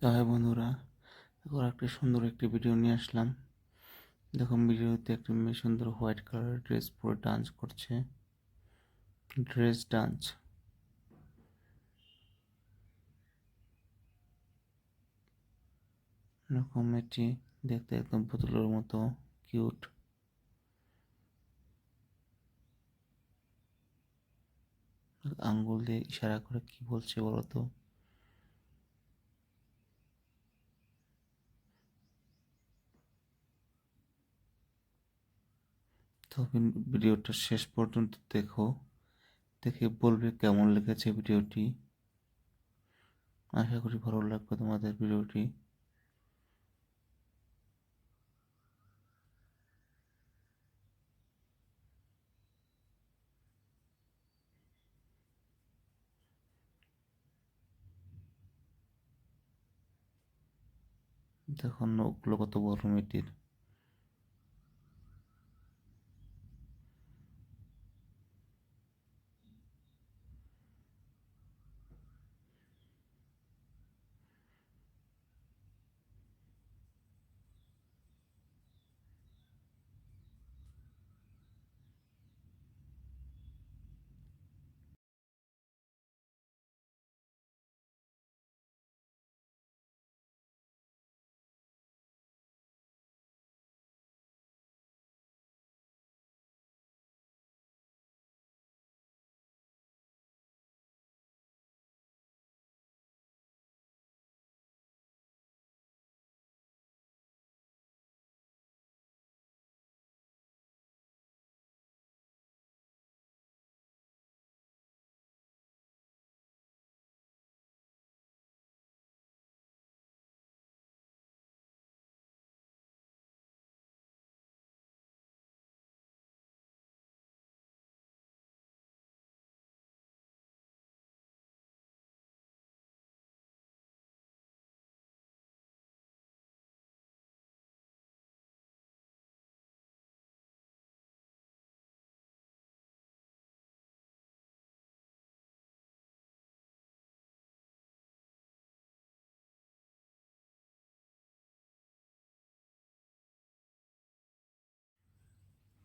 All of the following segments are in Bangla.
তো হ্যাঁ বন্ধুরা, দেখো একটা সুন্দর একটি ভিডিও নিয়ে আসলাম। দেখুন ভিডিওতে একটি মেয়ে সুন্দর হোয়াইট কালার ড্রেস পরে ডান্স করছে, ড্রেস ডান্স। এরকম এটি দেখতে একদম পুতুলের মতো কিউট। আঙ্গুল দিয়ে ইশারা করে কি বলছে বলো তো? তো ভিডিওটা শেষ পর্যন্ত দেখো, দেখে বলবে কেমন লেগেছে ভিডিওটি। আশা করি ভালো লাগবে তোমাদের ভিডিওটি। দেখো নখগুলো কত বড় মেয়েটির।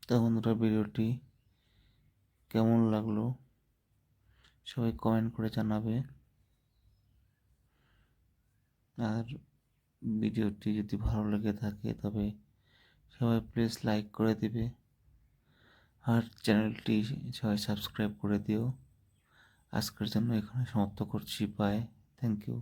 তো বন্ধুরা, ভিডিওটি কেমন লাগলো সবাই কমেন্ট করে জানাবে। আর ভিডিওটি যদি ভালো লেগে থাকে তবে সবাই প্লিজ লাইক করে দিবে, আর চ্যানেলটি সবাই সাবস্ক্রাইব করে দিও। আজকের জন্য এখানে সমাপ্ত করছি। Bye, thank you.